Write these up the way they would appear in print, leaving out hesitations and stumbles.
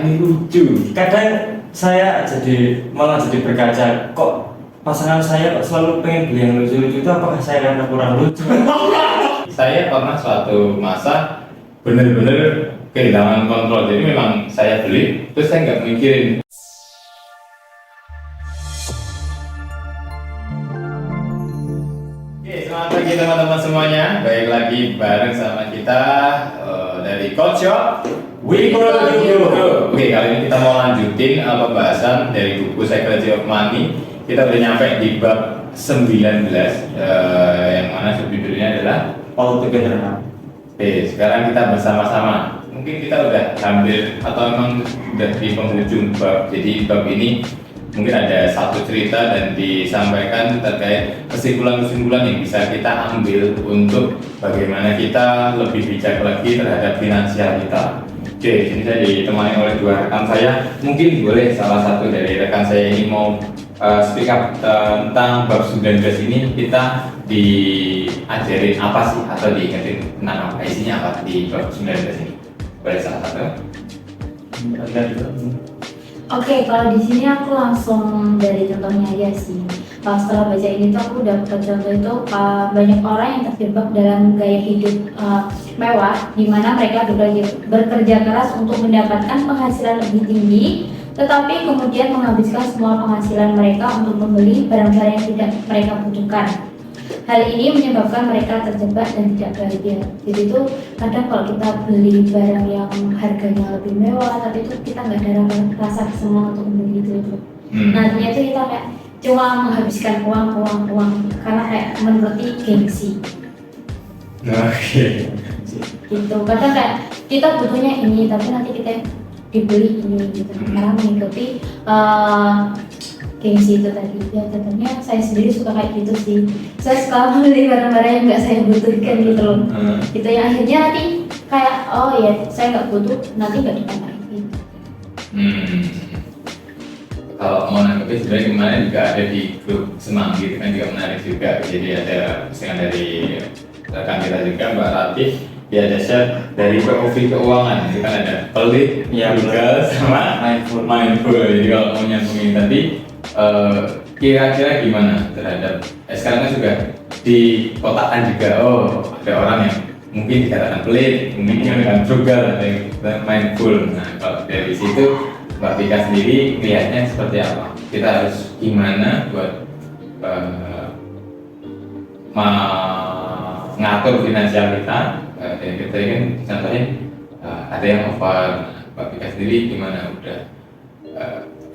ini lucu. Kadang saya malah jadi berkaca, kok pasangan saya kok selalu pengen beli yang lucu-lucu itu, apakah saya karena kurang lucu? Saya pernah suatu masa bener-bener kehilangan kontrol, jadi memang saya beli, terus saya nggak mikirin. Oke, selamat pagi teman-teman semuanya. Baik lagi bareng sama kita dari Coach Shop We Grow You. Oke, kali ini kita mau lanjutin pembahasan dari buku Psychology of Money. Kita udah nyampe di bab 19 yang mana subjudulnya adalah All Together Now. Oke, sekarang kita bersama-sama. Mungkin kita udah hampir atau memang udah di penghujung bab. Jadi bab ini mungkin ada satu cerita dan disampaikan terkait kesimpulan-kesimpulan yang bisa kita ambil untuk bagaimana kita lebih bijak lagi terhadap finansial kita. Oke, ini saya ditemani oleh dua rekan saya. Mungkin boleh salah satu dari rekan saya ini mau speak up tentang bab 19 ini, kita diajarin apa sih atau diingetin tentang apa, isinya apa di bab 19 ini. Boleh salah satu? Oke, kalau di sini aku langsung dari contohnya aja sih. Setelah baca ini tuh aku dapat contoh itu banyak orang yang terjebak dalam gaya hidup mewah, di mana mereka bekerja keras untuk mendapatkan penghasilan lebih tinggi, tetapi kemudian menghabiskan semua penghasilan mereka untuk membeli barang-barang yang tidak mereka butuhkan. Hal ini menyebabkan mereka terjebak dan tidak bahagia. Jadi itu kadang kalau kita beli barang yang harganya lebih mewah, tapi itu kita nggak ada rasa senang untuk membeli itu. Nah ternyata kita kayak cuma menghabiskan uang karena kayak menuruti gengsi. Oke. Gitu. Kadang kayak kita butuhnya ini, tapi nanti kita dibeli ini gitu. Karena mengikuti gengsi itu tadi. Ya tentunya saya sendiri suka kayak gitu sih. Saya suka membeli barang-barang yang nggak saya butuhkan gitu loh. Gitu yang akhirnya nanti kayak oh ya saya nggak butuh, nanti nggak dipakai gitu. Kalau mau nanggepin sebenarnya kemarin juga ada di grup Semanggi, itu kan juga menarik juga. Jadi ada postingan dari rekan kita juga, Mbak Ratih. Dia ada share dari POV keuangan, itu kan ada pelit, frugal, sama mindful. Jadi kalau mau nyambungin tadi, kira-kira gimana terhadap sekarang kan juga dikotakkan juga, oh ada orang yang mungkin dikatakan pelit, mungkin dikatakan frugal, ada yang mindful. Nah kalau dari situ Mbak Vika sendiri lihatnya seperti apa? Kita harus gimana buat mengatur finansial kita? Dan kita kan contohnya ada yang over. Mbak Vika sendiri gimana? Udah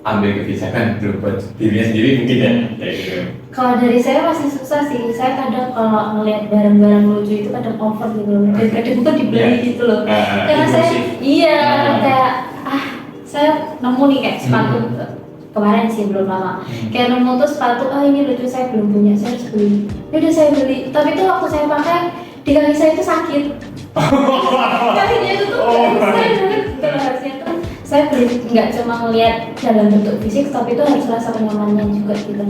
ambil kebijakan belum buat dirinya sendiri mungkin ya? Gitu. Kalau dari saya masih susah sih. Saya kadang kalau ngelihat barang-barang lucu itu kadang over gitu loh. Kadang bukan dibeli gitu loh. Karena saya kayak saya nemu nih kayak sepatu kemarin sih belum lama. Kayak nemu tuh sepatu, ini lucu, saya belum punya, saya harus beli. Udah saya beli, tapi tuh waktu saya pakai di kaki saya itu sakit. Kakinya itu tuh saya banget. Kalau harusnya tuh saya beli nggak cuma ngelihat dalam bentuk fisik, tapi itu harus rasa kenyamanannya juga gitu.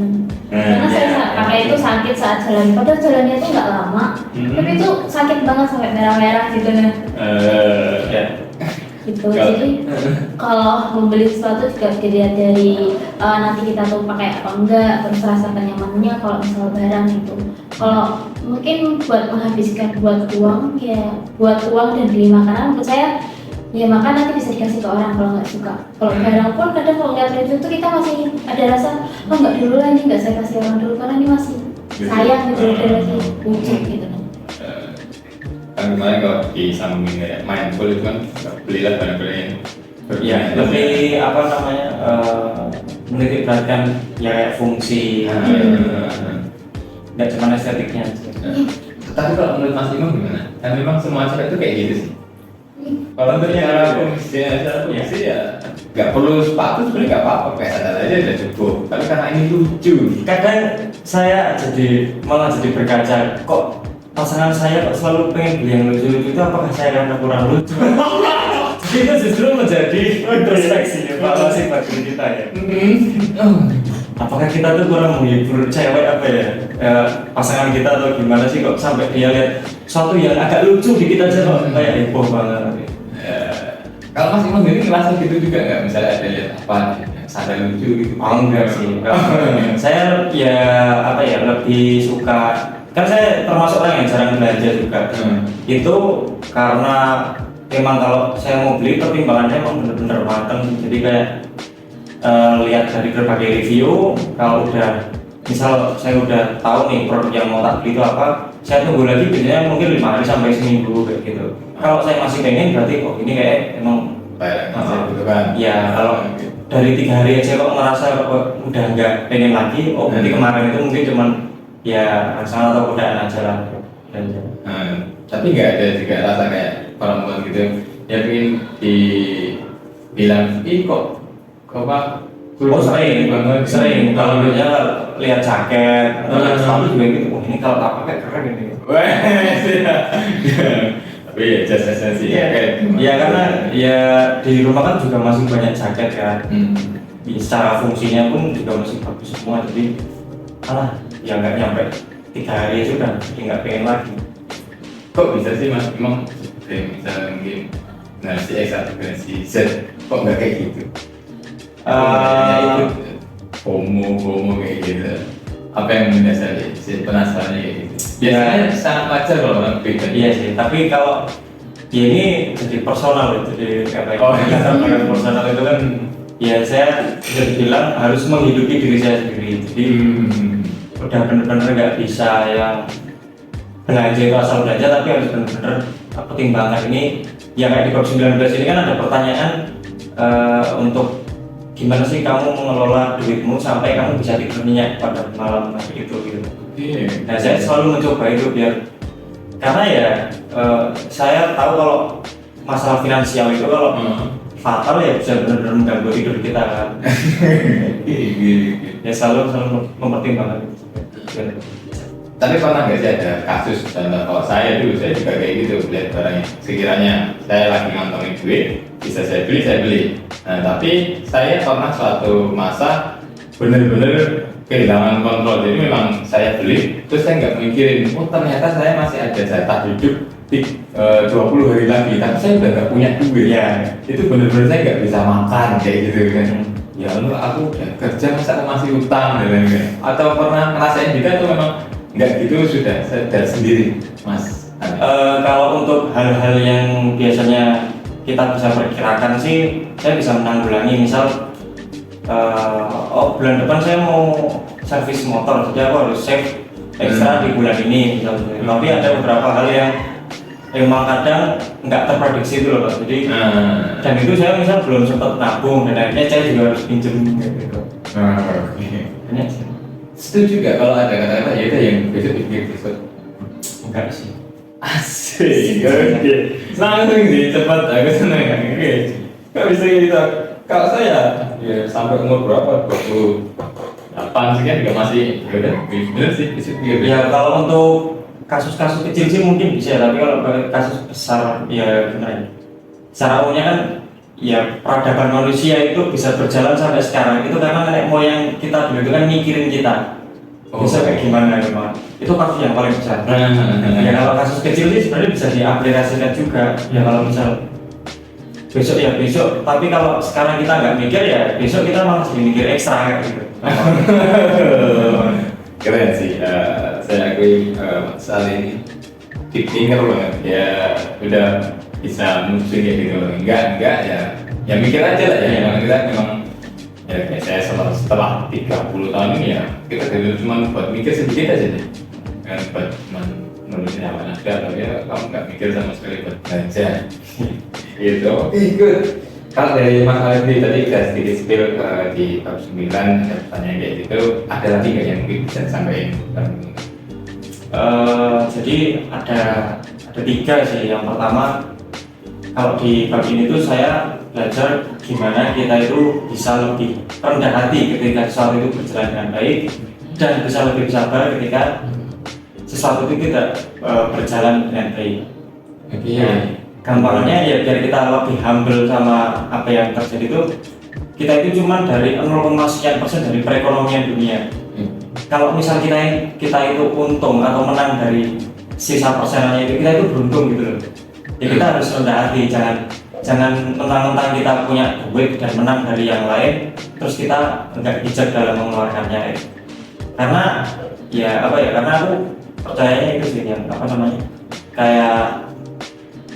Karena saya pakai itu sakit saat jalan, padahal jalannya tuh nggak lama, tapi itu sakit banget sampai merah-merah gitu nah. Gitu. Jadi kalau membeli sesuatu juga dilihat dari nanti kita tuh pakai apa enggak, terus rasa kenyamanannya kalau misal barang itu. Kalau mungkin buat menghabiskan buat uang dan beli makanan, menurut saya ya makan nanti bisa dikasih ke orang kalau nggak suka. Kalau barang pun kadang kalau nggak lucu tuh kita masih ada rasa nggak dulu lah, ini nggak saya kasih orang dulu karena ini masih sayang gitu, dan masih lucu gitu. Kan kemarin kalau disambungin kayak mindful itu kan belilah barang-barang yang lebih menitik beratkan ya kayak fungsi, nggak cuma estetiknya aja. Tapi kalau menurut Mas Imam gimana? Kan memang semua cewek itu kayak gitu sih. Kalau untuk secara fungsi ya nggak perlu sepatu sebenarnya nggak apa-apa, kayak sadar aja udah cukup. Tapi karena ini lucu, kadang saya malah jadi berkaca, kok pasangan saya kok selalu pengen beli yang lucu-lucu itu, apakah saya karena kurang lucu? Jadi itu justru menjadi introspeksi evaluasi bagi kita ya. Apakah kita tuh kurang menghibur cewek pasangan kita atau gimana sih kok sampai dia lihat sesuatu yang agak lucu di kita aja kok kayak heboh banget. Kalau Mas Imam ini ngerasa gitu juga nggak? Misalnya ada lihat apa yang sadar lucu gitu? Oh enggak sih. Saya ya apa ya lebih suka, kan saya termasuk orang yang jarang belanja juga. Itu karena memang kalau saya mau beli pertimbangannya emang bener-bener mateng. Jadi kayak lihat dari berbagai review, kalau udah misal saya udah tahu nih produk yang mau tak beli itu apa, saya tunggu lagi biasanya mungkin 5 hari sampai seminggu kayak gitu. Kalau saya masih pengen berarti oh ini kayak emang Gitu kan? ya kalau dari 3 hari aja kok ngerasa kok udah nggak pengen lagi, oh berarti kemarin itu mungkin cuman ya rasa atau godaan aja lah. Tapi nggak ada juga rasa kayak perempuan gitu yang pengen dibilang, ih kok apa? Oh sering kalau dia lihat jaket atau lihat sepatu juga gitu, oh ini kalau tak pakai keren ini. Wah, tapi ya jasanya sih. Ya karena ya di rumah kan juga masih banyak jaket kan. Secara fungsinya pun juga masih bagus semua, jadi ya nggak nyampe 3 hari aja udah jadi nggak pengen lagi. Kok bisa sih Mas Imam misalnya mungkin si X atau si Z kok nggak kayak gitu? Ikut homo kayak gitu. Apa yang mendasari si penasarannya kayak gitu? Biasanya sangat wajar kalau orang beda. Iya sih, tapi kalau ya ini jadi personal itu, jadi kata personal itu kan ya saya bisa dibilang harus menghidupi diri saya sendiri. Jadi udah bener-bener nggak bisa yang belanja itu asal belanja, tapi harus bener-bener pertimbangan ini. Ya kayak di bab 19 ini kan ada pertanyaan untuk gimana sih kamu mengelola duitmu sampai kamu bisa tidur nyenyak pada malam hari itu gitu. Nah saya selalu mencoba itu biar, karena ya saya tahu kalau masalah finansial itu kalau fatal ya bisa benar-benar mengganggu tidur kita kan. Ya selalu mempertimbangkan itu. Tapi pernah nggak sih ada kasus, contoh kalau saya dulu saya juga kayak gitu, lihat barangnya sekiranya saya lagi ngantongin duit bisa saya beli. Nah tapi saya pernah suatu masa bener-bener kehilangan kontrol, jadi memang saya beli terus saya nggak mikirin, oh ternyata saya masih ada jatah hidup di 20 hari lagi, tapi saya udah nggak punya duit. Ya itu bener-bener saya nggak bisa makan kayak gitu kan. Ya lu aku udah kerja masa aku masih utang dan lain-lain. Atau pernah ngerasain juga tuh memang nggak gitu, sudah sadar sendiri Mas? Kalau untuk hal-hal yang biasanya kita bisa perkirakan sih, saya bisa menanggulangi. Misal bulan depan saya mau servis motor, jadi aku harus save ekstra di bulan ini misalnya. Tapi ada beberapa hal yang emang kadang nggak terprediksi itu loh Pak. Jadi dan itu saya misal belum sempat nabung dan akhirnya saya juga harus pinjem gitu. Banyak sih. Setuju gak kalau ada kata-kata ya udah yang besok? Enggak sih. Asik. Oke. Langsung sih cepat, aku seneng kan. Oke. Gak bisa gitu. Kalau saya ya sampai umur berapa? 28 sekian juga masih ya udah bener sih bisa. Ya kalau untuk kasus-kasus kecil sih mungkin bisa, tapi kalau kasus besar ya gimana ya? Secara umumnya kan ya peradaban manusia itu bisa berjalan sampai sekarang itu karena nenek moyang kita dulu itu kan mikirin kita bisa kayak gimana memang, itu kasus yang paling besar. Ya kalau kasus kecil sih sebenarnya bisa diaplikasikan juga ya, kalau misal besok ya besok, tapi kalau sekarang kita nggak mikir ya besok kita malah jadi mikir ekstra kayak gitu. Keren sih, saya akui saat ini pinter banget ya, udah bisa musuh kayak gitu. Enggak ya mikir aja lah ya, memang kita memang ya kayak saya setelah 30 tahun ini ya kita dulu cuma buat mikir sedikit aja deh kan, buat cuma nulisin apa naskah, tapi ya kamu nggak mikir sama sekali buat belajar gitu. Good. Kalau dari Mas Aldi tadi kita sedikit spill di bab 9 ada pertanyaan kayak gitu, ada lagi nggak yang mungkin bisa disampaikan? Jadi ada 3 sih. Yang pertama, kalau di bab ini tuh saya belajar gimana kita itu bisa lebih rendah hati ketika sesuatu itu berjalan dengan baik, dan bisa lebih sabar ketika sesuatu itu tidak berjalan dengan baik. Gampangnya ya biar kita lebih humble sama apa yang terjadi itu, kita itu cuma dari 0,sekian% dari perekonomian dunia. Kalau misal kita itu untung atau menang dari sisa persenannya itu, kita itu beruntung gitu loh. Ya kita harus rendah hati, jangan jangan mentang-mentang kita punya duit dan menang dari yang lain terus kita nggak bijak dalam mengeluarkannya. Karena ya apa ya, karena aku percayanya itu sih yang apa namanya, kayak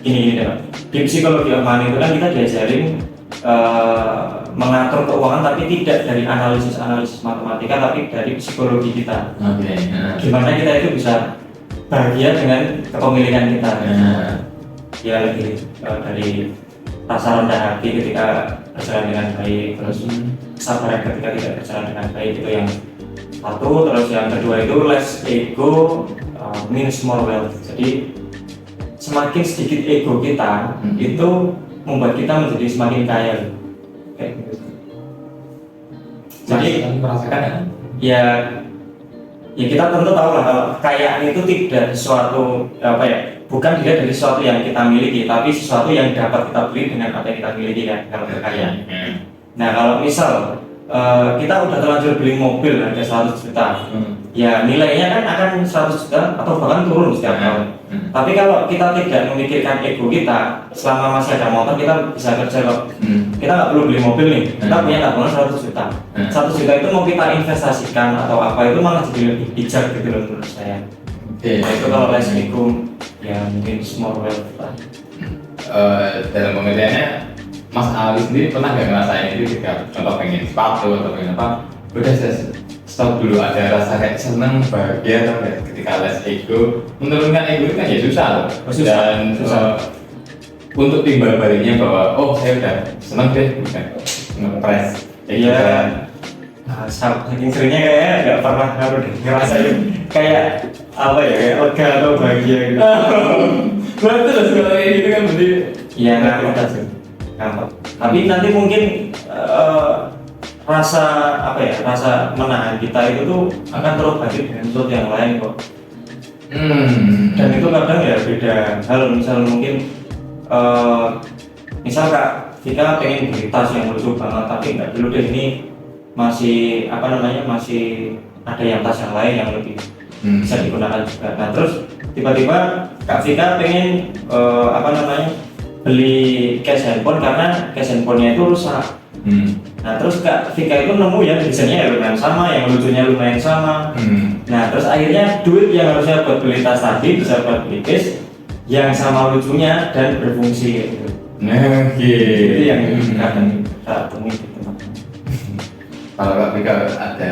gini Pak. Di psikologi money itu kan kita diajarin mengatur keuangan tapi tidak dari analisis matematika tapi dari psikologi kita. Oke. Gimana kita itu bisa bahagia dengan kepemilikan kita. Ya lebih dari rasa rendah hati ketika berjalan dengan baik, terus kesabaran ketika tidak berjalan dengan baik, itu yang satu. Terus yang kedua itu less ego means more wealth. Jadi semakin sedikit ego kita itu membuat kita menjadi semakin kaya. Kayak gitu. Jadi merasakan ya kita tentu tahu lah kalau kekayaan itu tidak sesuatu apa ya, bukan dilihat dari sesuatu yang kita miliki, tapi sesuatu yang dapat kita beli dengan apa yang kita miliki kan, kalau kekayaan. Nah kalau misal kita udah terlanjur beli mobil harga 100 juta, ya nilainya kan akan 100 juta atau bahkan turun setiap tahun. Tapi kalau kita tidak memikirkan ego kita, selama masih ada motor kita bisa kerja kok. Kita nggak perlu beli mobil nih, kita punya tabungan 100 juta. 100 juta itu mau kita investasikan atau apa itu malah jadi lebih bijak gitu loh menurut saya. Nah, itu kalau less ego ya mungkin small wealth lah. Dalam pengertiannya Mas Ali sendiri pernah nggak ngerasain itu ketika contoh pengen sepatu atau pengen apa, udah saya stop dulu, ada rasa kayak seneng, bahagia kan ya, ketika less ego. Menurunkan ego itu kan ya susah loh. Dan untuk timbal baliknya bahwa oh saya udah seneng deh, bukan ngepres. Iya. Saking seringnya kayaknya nggak pernah ngerasain kayak apa ya, kayak lega atau bahagia gitu. Betul, kalau kayak gitu kan berarti Iya, nggak sih. Tapi nanti mungkin rasa apa ya, rasa menahan kita itu tuh akan terobati dengan sesuatu yang lain kok. Dan itu kadang ya beda hal. Misal mungkin misal Kak Vika pengen beli tas yang lucu banget, tapi nggak dulu deh, ini masih apa namanya, masih ada yang tas yang lain yang lebih bisa digunakan juga. Nah terus tiba-tiba Kak Vika pengen apa namanya, beli case handphone karena case handphonenya itu rusak. Nah terus Kak Vika itu nemu ya desainnya lumayan sama, yang lucunya lumayan sama. Nah terus akhirnya duit yang harusnya buat beli tas tadi bisa buat beli case yang sama lucunya dan berfungsi gitu. Itu yang kadang kita temui di tempat. Kalau Kak Vika ada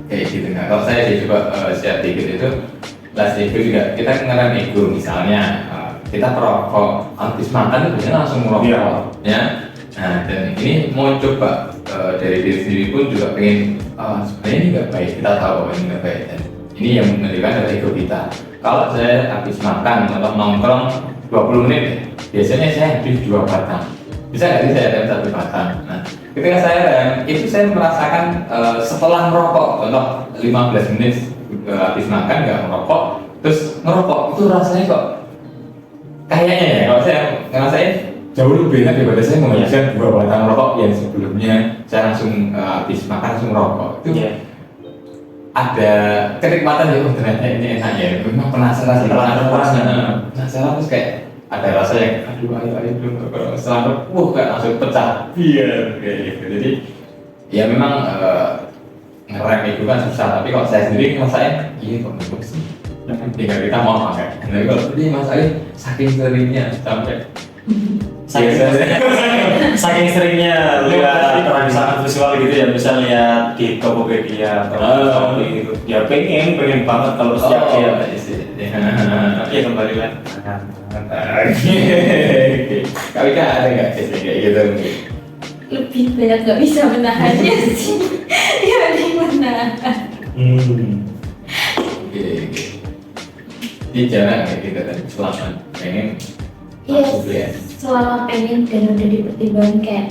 kayak gitu nggak? Kalau saya sih coba share dikit itu, last ego juga kita ngerem ego. Misalnya kita perokok, habis makan itu biasanya langsung merokok, ya. Nah dan ini mau coba dari diri sendiri pun juga pengen sebenarnya ini nggak baik, kita tahu bahwa ini nggak baik, dan ini yang menunjukkan dari ego kita. Kalau saya habis makan atau nongkrong 20 menit, biasanya saya habis 2 batang. Bisa nggak sih saya rem 1 batang? Nah, ketika saya rem, itu saya merasakan setelah merokok, contoh 15 menit habis makan nggak merokok, terus ngerokok, itu rasanya kok kayaknya ya, kalau saya ngerasain jauh lebih enak daripada saya menghabiskan 2 batang rokok yang sebelumnya saya langsung habis makan langsung merokok. Itu ada kenikmatan ya, ternyata ini enak ya, memang penasaran penasaran terus kayak ada rasa yang aduh ayo dulu, setelah kayak langsung pecah kayak gitu. Jadi ya memang ngerem itu kan susah, tapi kalau saya sendiri ngerasain iya kok bagus sih, tinggal kita mau pakai. Tapi kalau ini Mas Ali saking seringnya sampai saking seringnya lihat rangsangan visual gitu ya, bisa lihat di Tokopedia atau gitu. Ya pengen banget kalau setiap dia. Tapi ya kembali lagi. Kali kan ada nggak kayak gitu? Lebih banyak nggak bisa menahannya sih. Ya ada yang menahan. Ini jarang kayak gitu kan, selama pengen Iya, selama pengen dan udah dipertimbangkan kayak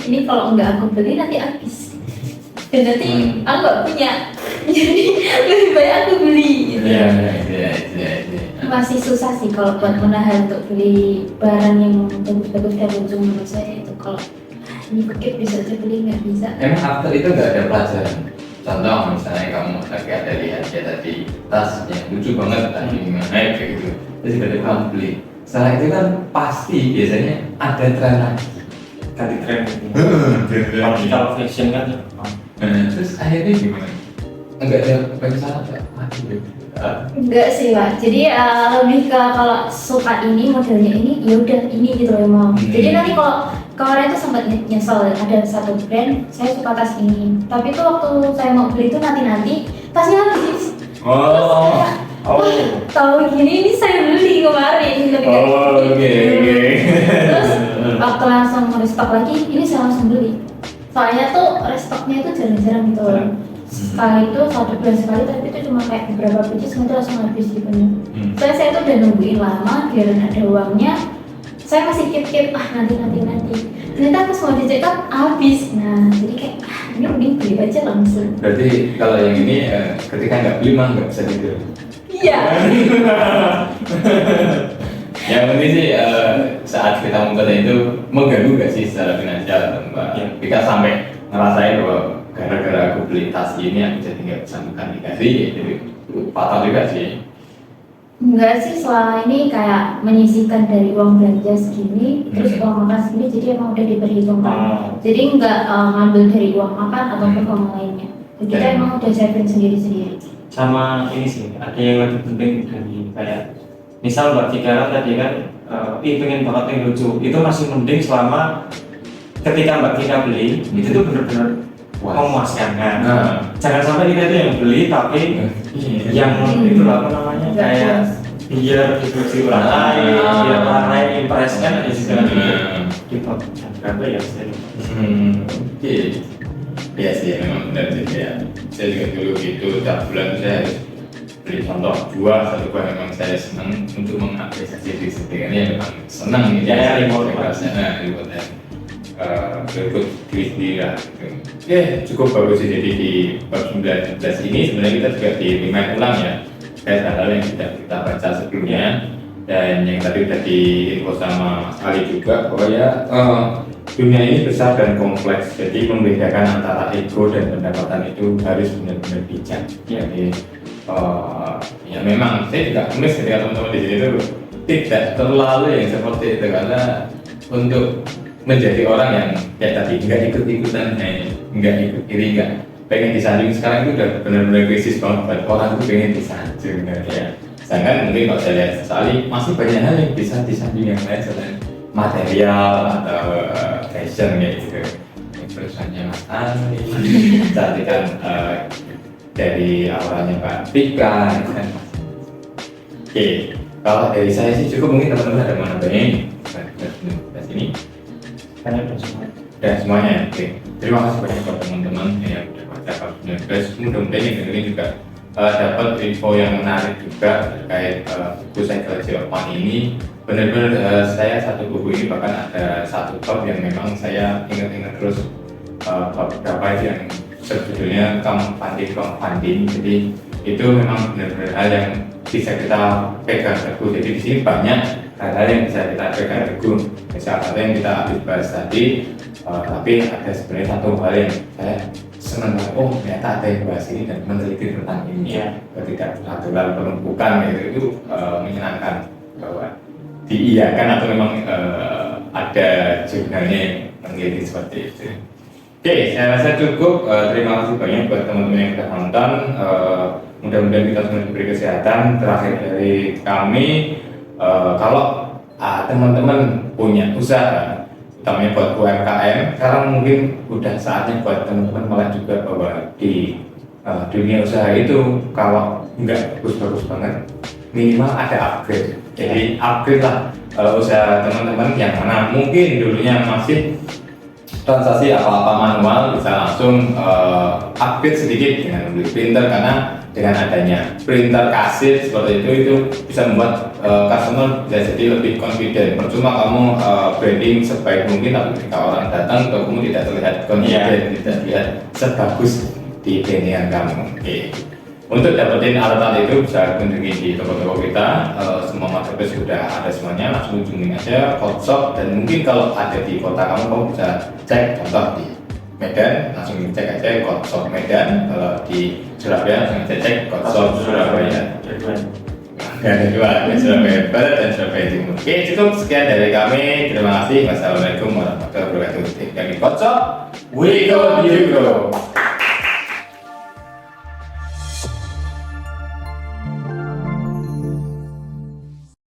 ini kalau nggak aku beli nanti habis dan nanti aku nggak punya, jadi lebih baik aku beli gitu. Iya. Masih susah sih kalau buat menahan untuk beli barang yang bagus-bagus dan lucu. Menurut saya itu kalau ini paket bisa aja beli, nggak bisa. Emang after itu nggak ada pelajaran? Contoh misalnya kamu lagi ada lihat ya tadi tas yang lucu banget tadi gimana kayak gitu, terus tiba-tiba kamu beli, setelah itu kan pasti biasanya ada tren lagi. ganti tren. Tren Apalagi kalau fashion kan. Terus akhirnya gimana? Enggak ada penyesalan nggak? Enggak sih Pak, jadi lebih ke kalau suka ini modelnya ini ya udah ini gitu loh yang mau. Jadi nanti kalau kemarin tuh sempat nyesel ada satu brand saya suka tas ini, tapi tuh waktu saya mau beli itu nanti tasnya habis. Oh. Tahu gini ini saya beli kemarin gitu kan. Oke. Terus waktu langsung restock lagi ini saya langsung beli. Soalnya tuh restocknya itu jarang-jarang gitu loh. Sekali itu 1 bulan sekali, tapi itu cuma kayak beberapa pieces nanti langsung habis gitu. Saya tuh udah nungguin lama biar ada uangnya. Saya masih keep nanti. Ternyata pas mau dicetak habis. Nah jadi kayak ini mending beli aja langsung. Berarti kalau yang ini ketika nggak beli mah nggak bisa gitu. Iya. Yang penting sih saat kita membeli itu mengganggu nggak sih secara finansial Mbak? Iya. Kita sampai ngerasain bahwa gara-gara aku beli tas ini aku jadi nggak bisa makan di kari, jadi fatal juga sih. Enggak sih, selama ini kayak menyisihkan dari uang belanja segini, terus uang makan segini, jadi emang udah diperhitungkan. Jadi enggak ngambil dari uang makan ataupun uang lainnya. Jadi kita emang udah saving sendiri-sendiri. Sama ini sih, ada yang lebih penting dari kayak misal Mbak Tika kan tadi kan pengen banget yang lucu, itu masih mending selama ketika Mbak Tika beli itu tuh bener-bener memuaskan. Jangan sampai kita itu yang beli tapi yang itu apa namanya kayak biar diskusi orang lain, biar orang lain impress kan ada juga gitu. Berapa ya saya? Oke. Iya sih, memang benar sih ya. Saya juga dulu gitu, tiap bulan saya harus beli contoh satu buah memang saya senang untuk mengapresiasi diri sendiri. Ini memang senang nih. Ya, reward rasanya reward ya. Berikut diri sendiri lah. Oke, cukup bagus sih. Jadi di bab 19 ini sebenarnya kita juga di-remind ulang ya kayak hal-hal yang sudah kita baca sebelumnya, dan yang tadi udah diinfo sama Mas Ali juga bahwa ya dunia ini besar dan kompleks, jadi membedakan antara ego dan pendapatan itu harus benar-benar bijak. Jadi ya memang saya juga nulis ketika teman-teman di sini itu tidak terlalu yang seperti itu, karena untuk menjadi orang yang kayak tadi nggak ikut-ikutan, nggak ikut iri, nggak pengen disanjung. Sekarang itu udah benar-benar krisis banget, orang itu pengen disanjung ya. Sedangkan mungkin kalau saya lihat sekali masih banyak hal yang bisa disanjung yang lain selain material atau fashion kayak gitu. Perusahaannya Mas Ali, cantikan dari auranya Pak Tika kan. Oke, kalau dari saya sih cukup, mungkin teman-teman ada mana banyak di sini. Banyak semua. Dan semuanya, oke. Terima kasih banyak buat teman-teman yang udah baca bab 19. Mudah-mudahan yang dengerin juga dapat info yang menarik juga terkait buku Psychology of Money ini. Benar-benar saya satu buku ini bahkan ada satu bab yang memang saya ingat-ingat terus, bab berapa yang sebetulnya crowdfunding. Jadi itu memang benar-benar hal yang bisa kita pegang teguh. Jadi di sini banyak hal-hal yang bisa kita pegang teguh. Misalnya satu yang kita habis bahas tadi, tapi ada sebenarnya satu hal yang saya senang banget. Oh, ternyata ada yang bahas ini dan meneliti tentang ini. Ketika aturan penumpukan itu menyenangkan bahwa diiyakan atau memang ada jurnalnya yang meneliti seperti itu. Oke, saya rasa cukup. Terima kasih banyak buat teman-teman yang sudah nonton. Mudah-mudahan kita semua diberi kesehatan. Terakhir dari kami, kalau teman-teman punya usaha, utamanya buat UMKM, sekarang mungkin udah saatnya buat teman-teman malah juga bahwa di dunia usaha itu kalau nggak bagus-bagus banget, minimal ada upgrade. Jadi upgrade lah usaha teman-teman yang mana mungkin dulunya masih transaksi apa-apa manual, bisa langsung upgrade sedikit dengan membeli printer, karena dengan adanya printer kasir seperti itu bisa membuat customer bisa jadi lebih confident. Percuma kamu branding sebaik mungkin, tapi ketika orang datang ke kamu tidak terlihat confident, tidak terlihat sebagus di brandingan kamu. Oke. Untuk dapetin alat-alat itu bisa kunjungi di toko-toko kita. Semua marketplace sudah ada semuanya, langsung kunjungin aja Codeshop. Dan mungkin kalau ada di kota kamu bisa cek, contoh di Medan, langsung cek aja Codeshop Medan. Kalau di Surabaya langsung cek Codeshop Surabaya. Nggak ada dua, ada Surabaya Barat dan Surabaya Timur. Oke, cukup sekian dari kami. Terima kasih. Wassalamualaikum warahmatullahi wabarakatuh. Kami Kocok, we go you go.